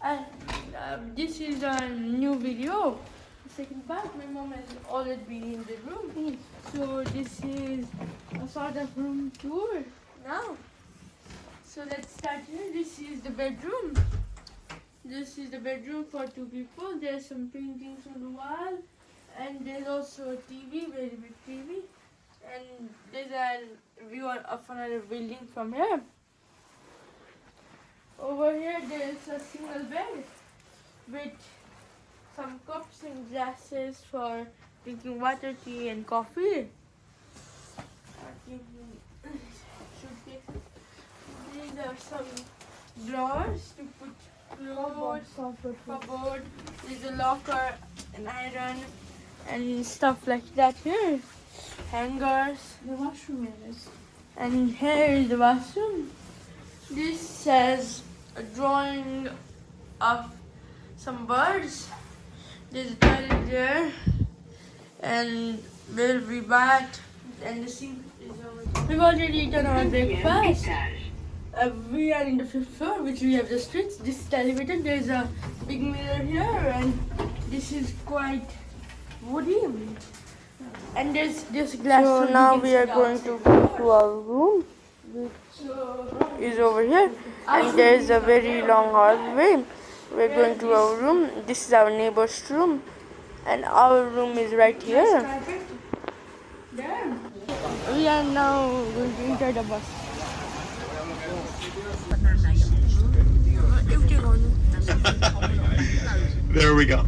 And this is a new video. The second part, my mom has already been in the room. So this is a sort of room tour now. So let's start here. This is the bedroom. This is the bedroom for two people. There's some paintings on the wall. And there's also a TV, very big TV. And there's a view of another building from here. Over here there's a single bed with some cups and glasses for drinking water, tea and coffee. These are some drawers to put clothes, cupboard. There's a locker, an iron and stuff like that here. Hangers. The washroom is. And here is the washroom. This says a drawing of some birds. There's a toilet there. And there'll be bath. And the sink is over there. We've already eaten our breakfast. We are in the 5th floor, which we have just reached. This is the elevator. There's a big mirror here, and this is quite woody. And there's glass. So now we are going to go to our room, which is over here. And there's a very long hallway. We're going to our room. This is our neighbor's room, and our room is right here. We are now going to enter the bus. There we go.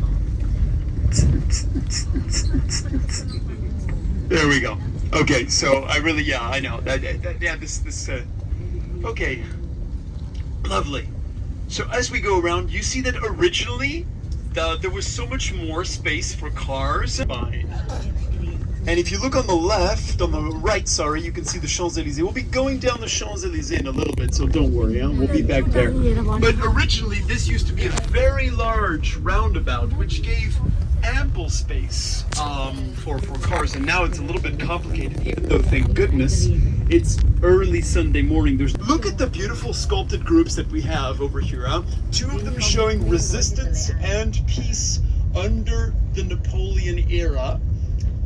There we go. Okay, so I really, yeah, I know. Okay. Lovely. So as we go around, you see that originally there was so much more space for cars. And if you look on the left, on the right, sorry, you can see the Champs-Élysées. We'll be going down the Champs-Élysées in a little bit, so don't worry, huh? We'll be back there. But originally, this used to be a very large roundabout, which gave ample space for cars. And now it's a little bit complicated, even though, thank goodness, it's early Sunday morning. Look at the beautiful sculpted groups that we have over here, huh? Two of them showing resistance and peace under the Napoleon era.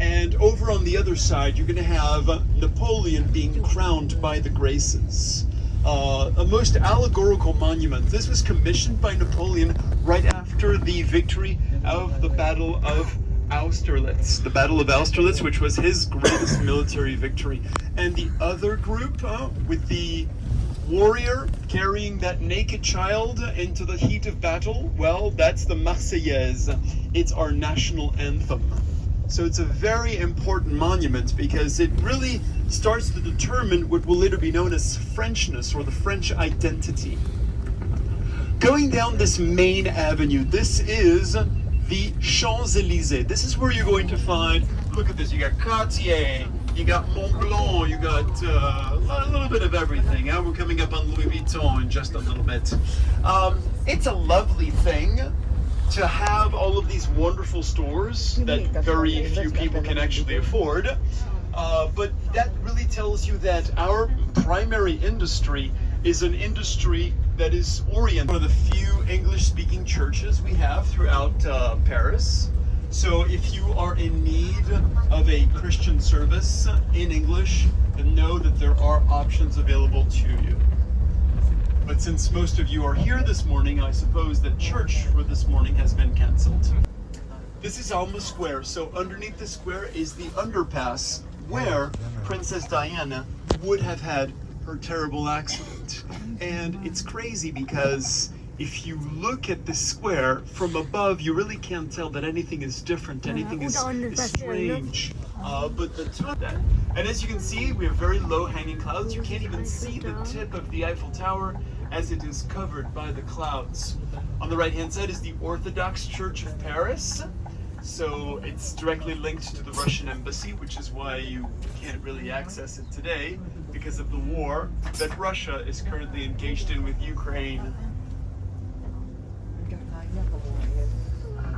And over on the other side, you're going to have Napoleon being crowned by the Graces. A most allegorical monument. This was commissioned by Napoleon right after the victory of the Battle of Austerlitz. The Battle of Austerlitz, which was his greatest military victory. And the other group with the warrior carrying that naked child into the heat of battle, well, that's the Marseillaise. It's our national anthem. So it's a very important monument because it really starts to determine what will later be known as Frenchness or the French identity. Going down this main avenue, this is the Champs-Élysées. This is where you're going to find, look at this, you got Cartier, you got Montblanc, you got a little bit of everything. We're coming up on Louis Vuitton in just a little bit. It's a lovely thing to have all of these wonderful stores that very few people can actually afford. But that really tells you that our primary industry is an industry that is oriented. One of the few English-speaking churches we have throughout Paris. So if you are in need of a Christian service in English, then know that there are options available to you. But since most of you are here this morning, I suppose that church for this morning has been canceled. This is Alma Square, so underneath the square is the underpass where Princess Diana would have had her terrible accident. And it's crazy because if you look at the square from above, you really can't tell that anything is different, anything is strange. But the top of that, and as you can see, we have very low hanging clouds. You can't even see the tip of the Eiffel Tower as it is covered by the clouds. On the right hand side is the Orthodox Church of Paris. So it's directly linked to the Russian embassy, which is why you can't really access it today because of the war that Russia is currently engaged in with Ukraine.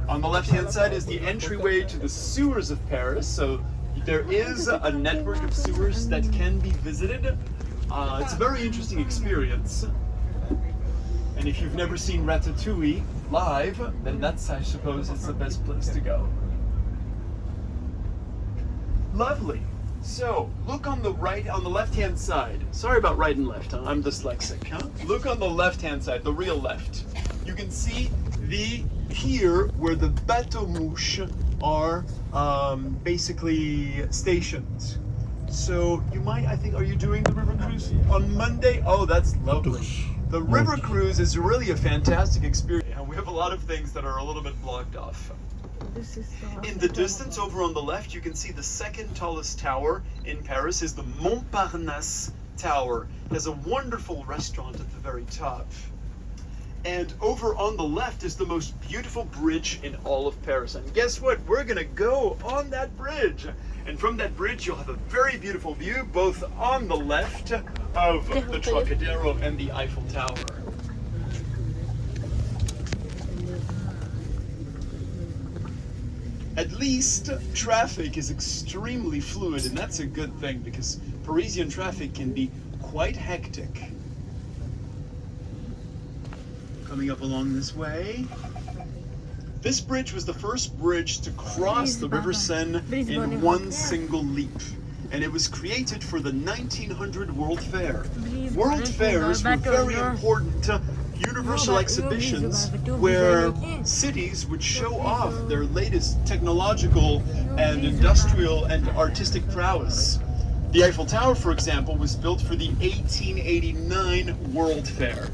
On the left-hand side is the entryway to the sewers of Paris. So there is a network of sewers that can be visited. It's a very interesting experience. And And if you've never seen Ratatouille live, then that's, I suppose, it's the best place to go. Lovely. So, look on the left-hand side. Sorry about right and left, huh? I'm dyslexic, huh? Look on the left-hand side, the real left. You can see the pier where the bateau mouche are basically stationed. So you might, I think, are you doing the river cruise on Monday? Oh, that's lovely. The river cruise is really a fantastic experience. And we have a lot of things that are a little bit blocked off. In the distance over on the left, you can see the second tallest tower in Paris is the Montparnasse Tower. It has a wonderful restaurant at the very top. And over on the left is the most beautiful bridge in all of Paris. And guess what? We're gonna go on that bridge. And from that bridge, you'll have a very beautiful view, both on the left of the Trocadero and the Eiffel Tower. At least traffic is extremely fluid, and that's a good thing because Parisian traffic can be quite hectic. Coming up along this way. This bridge was the first bridge to cross the River Seine in one single leap. And it was created for the 1900 World Fair. World fairs were very important universal exhibitions where cities would show off their latest technological and industrial and artistic prowess. The Eiffel Tower, for example, was built for the 1889 World Fair.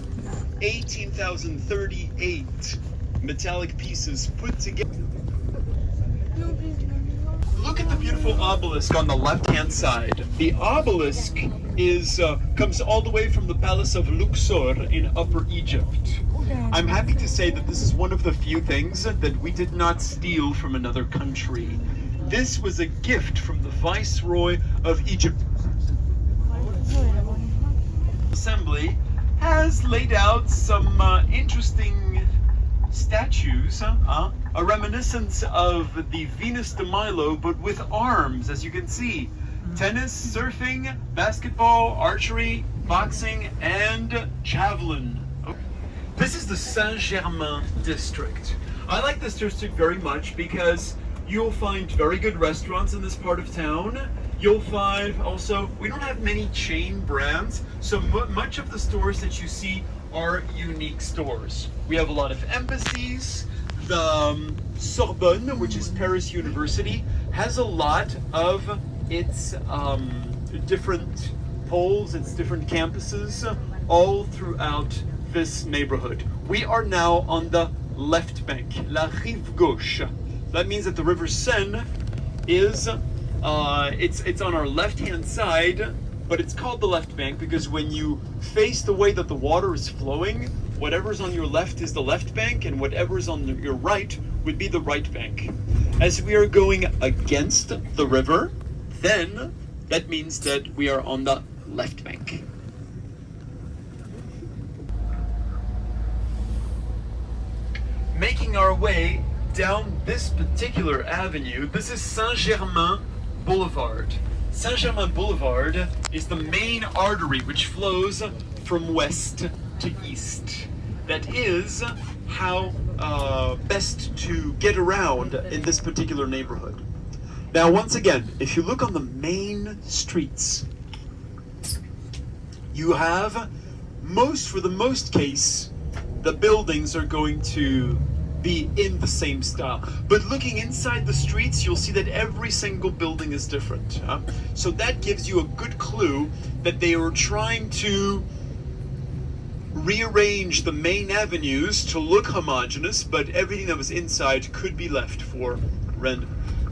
18,038 metallic pieces put together. Look at the beautiful obelisk on the left-hand side. The obelisk comes all the way from the Palace of Luxor in Upper Egypt. I'm happy to say that this is one of the few things that we did not steal from another country. This was a gift from the Viceroy of Egypt. Assembly has laid out some interesting statues, a reminiscence of the Venus de Milo, but with arms, as you can see. Tennis, surfing, basketball, archery, boxing, and javelin. This is the Saint-Germain district. I like this district very much because you'll find very good restaurants in this part of town. You'll find also, we don't have many chain brands, so much of the stores that you see are unique stores. We have a lot of embassies. The Sorbonne, which is Paris University, has a lot of its different poles, its different campuses, all throughout this neighborhood. We are now on the left bank, la rive gauche. That means that the River Seine is, it's on our left-hand side, but it's called the left bank because when you face the way that the water is flowing, whatever's on your left is the left bank, and whatever's on your right would be the right bank. As we are going against the river, then that means that we are on the left bank. Making our way down this particular avenue, this is Saint-Germain Boulevard. Saint-Germain Boulevard is the main artery which flows from west to east. That is how best to get around in this particular neighborhood. Now, once again, if you look on the main streets, you have for the most case, the buildings are going to be in the same style. But looking inside the streets, you'll see that every single building is different. So that gives you a good clue that they were trying to rearrange the main avenues to look homogeneous, but everything that was inside could be left for rent.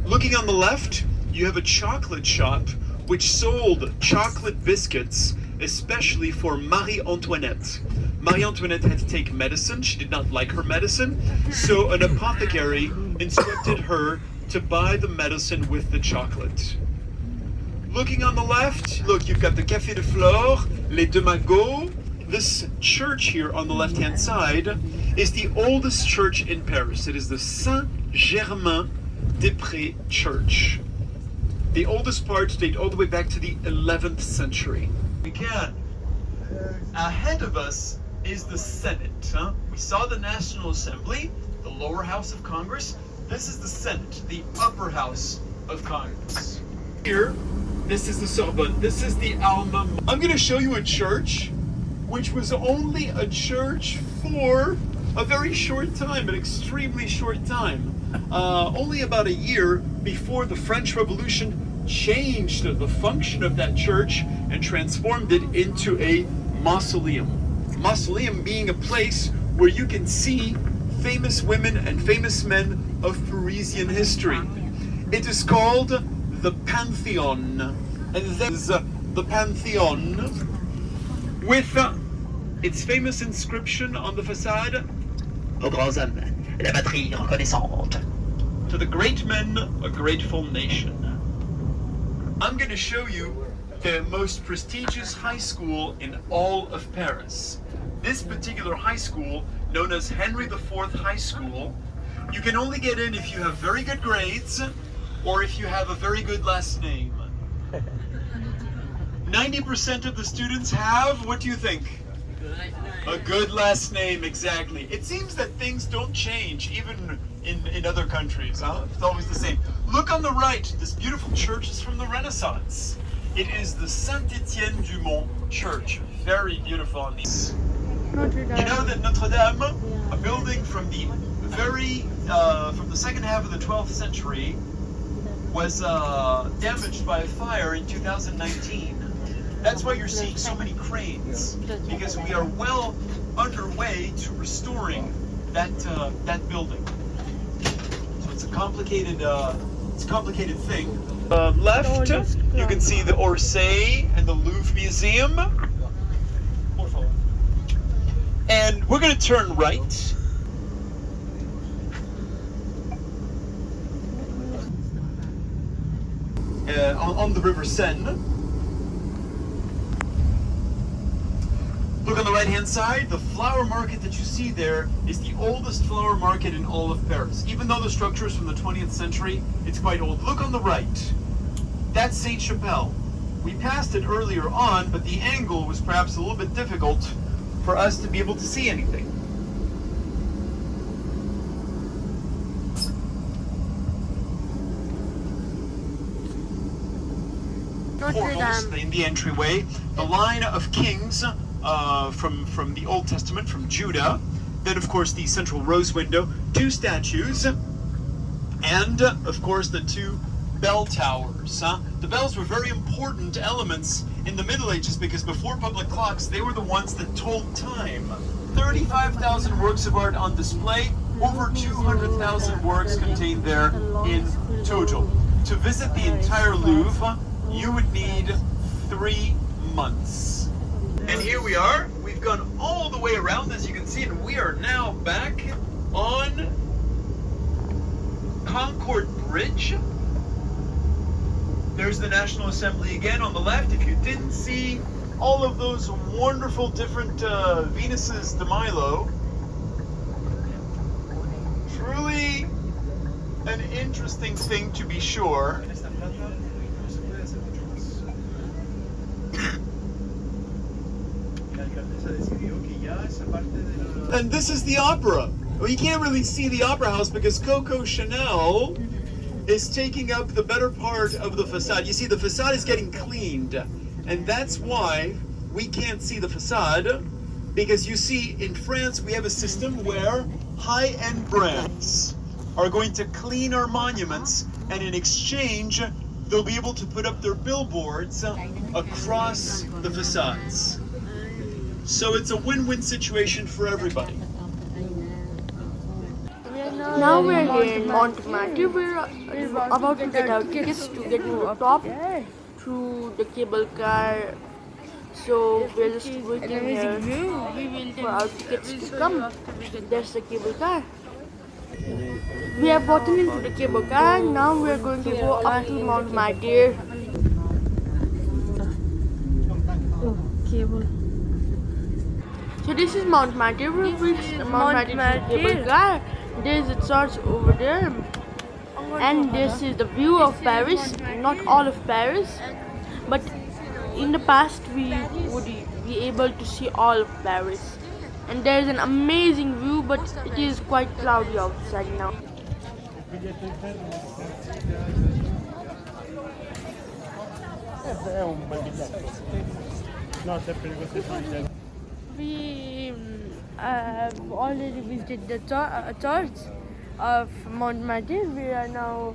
Looking on the left, you have a chocolate shop which sold chocolate biscuits, especially for Marie Antoinette. Marie Antoinette had to take medicine. She did not like her medicine, so an apothecary instructed her to buy the medicine with the chocolate. Looking on the left, look, you've got the Café de Flore, Les Deux Magots. This church here on the left-hand side is the oldest church in Paris. It is the Saint-Germain-des-Prés Church. The oldest parts date all the way back to the 11th century. We can. Ahead of us is the Senate. We saw the National Assembly, the lower house of Congress. This is the Senate, the upper house of Congress. Here, this is the Sorbonne. This is the Alma. I'm going to show you a church, which was only a church for a very short time, an extremely short time. Only about a year before the French Revolution changed the function of that church and transformed it into a mausoleum. Mausoleum being a place where you can see famous women and famous men of Parisian history. It is called the Pantheon, and this is the Pantheon with its famous inscription on the facade: Aux grands hommes, la patrie reconnaissante. To the great men, a grateful nation. I'm going to show you the most prestigious high school in all of Paris. This particular high school, known as Henry IV High School, you can only get in if you have very good grades or if you have a very good last name. 90% of the students have, what do you think? A good last name, exactly. It seems that things don't change, even in other countries, huh? It's always the same. Look on the right, this beautiful church is from the Renaissance. It is the Saint-Étienne-du-Mont Church. Very beautiful. You know that Notre Dame, a building from the from the second half of the 12th century, was damaged by a fire in 2019. That's why you're seeing so many cranes, because we are well underway to restoring that building. So it's a complicated thing. Left, you can see the Orsay and the Louvre Museum. And we're going to turn right. On the River Seine. Look on the right-hand side, the flower market that you see there is the oldest flower market in all of Paris. Even though the structure is from the 20th century, it's quite old. Look on the right. That's Sainte-Chapelle. We passed it earlier on, but the angle was perhaps a little bit difficult for us to be able to see anything. Portals in the entryway, the line of kings from the Old Testament, from Judah. Then, of course, the central rose window, two statues, and, of course, the two bell towers. The bells were very important elements in the Middle Ages because before public clocks, they were the ones that told time. 35,000 works of art on display, over 200,000 works contained there in total. To visit the entire Louvre, you would need 3 months. And here we are. We've gone all the way around, as you can see, and we are now back on Concord Bridge. There's the National Assembly again on the left. If you didn't see all of those wonderful different Venuses de Milo, truly an interesting thing to be sure. And this is the opera. Well, you can't really see the opera house because Coco Chanel is taking up the better part of the facade. You see, the facade is getting cleaned, and that's why we can't see the facade, because you see, in France, we have a system where high-end brands are going to clean our monuments, and in exchange, they'll be able to put up their billboards across the facades. So it's a win-win situation for everybody. Now we're here in Montmartre. We're about to get our tickets to get to the top through the cable car. So we're just waiting here for our tickets to come. There's the cable car. We have gotten into the cable car. Now we're going to go up to Montmartre. Cable. So this is Montmartre. We've reached Montmartre cable car. It starts over there, and this is the view of Paris. Not all of Paris, but in the past we would be able to see all of Paris. And there is an amazing view, but it is quite cloudy outside now. We have already visited the church of Montmartre. We are now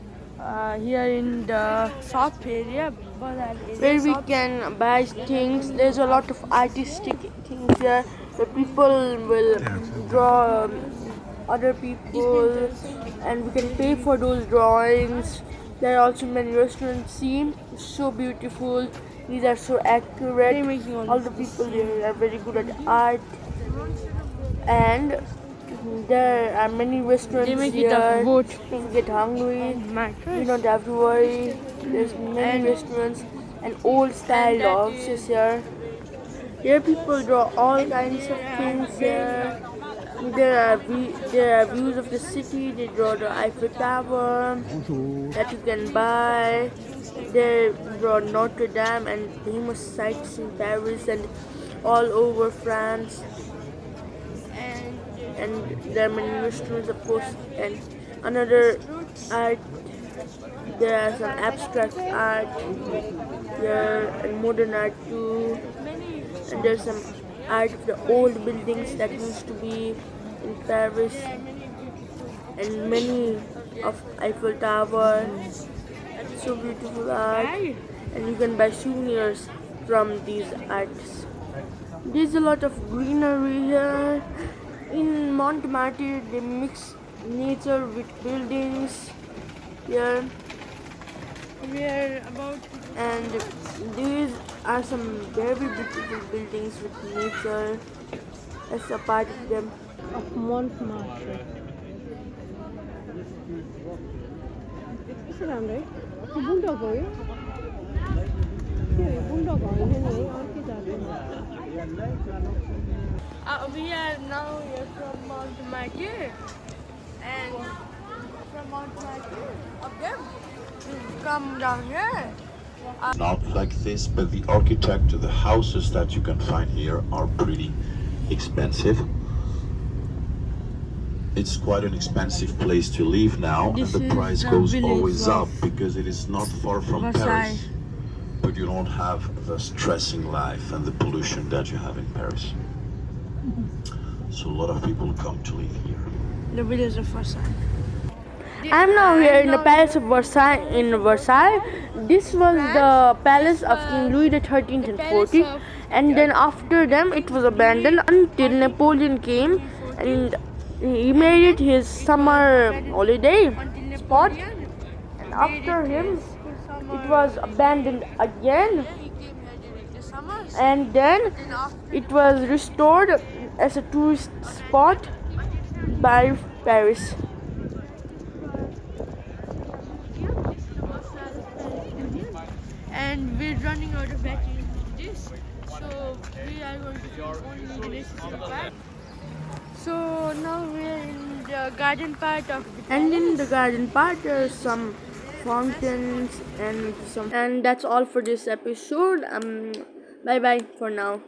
here in the shop area, where we can buy things. There's a lot of artistic things here. The people will draw other people, and we can pay for those drawings. There are also many restaurants. See, so beautiful. These are so accurate. All the people here are very good at art, and there are many restaurants here. You can get hungry. You don't have to worry. There's many restaurants and old style offices here. Here people draw all kinds of things here. There are views of the city. They draw the Eiffel Tower that you can buy. They draw Notre Dame and famous sites in Paris and all over France. And there are many restaurants, of course, and another art. There are some abstract art here and modern art too. And there's some art of the old buildings that used to be in Paris, and many of Eiffel Tower. So beautiful art, and you can buy souvenirs from these arts. There's a lot of greenery here. In Montmartre, they mix nature with buildings here. And these are some very beautiful buildings with nature as a part of them. Of Montmartre. We are now here from Montmartre, and from Montmartre, of them, we've come down here. Not like this, but the architecture, the houses that you can find here are pretty expensive. It's quite an expensive place to live now, and the price goes always up because it is not far from Paris. But you don't have the stressing life and the pollution that you have in Paris. So a lot of people come to live here. The village of Versailles. I'm now here in the Palace of Versailles in Versailles. This was the palace of King Louis XIII and XIV, and then after them it was abandoned until Napoleon came and he made it his summer holiday spot, and after him it was abandoned again, and then it was restored as a tourist spot by Paris. And we're running out of battery in this, so we are going to film only the races of that. So now we're in the garden part of the palace. And in the garden part there's some fountains and that's all for this episode. Bye bye for now.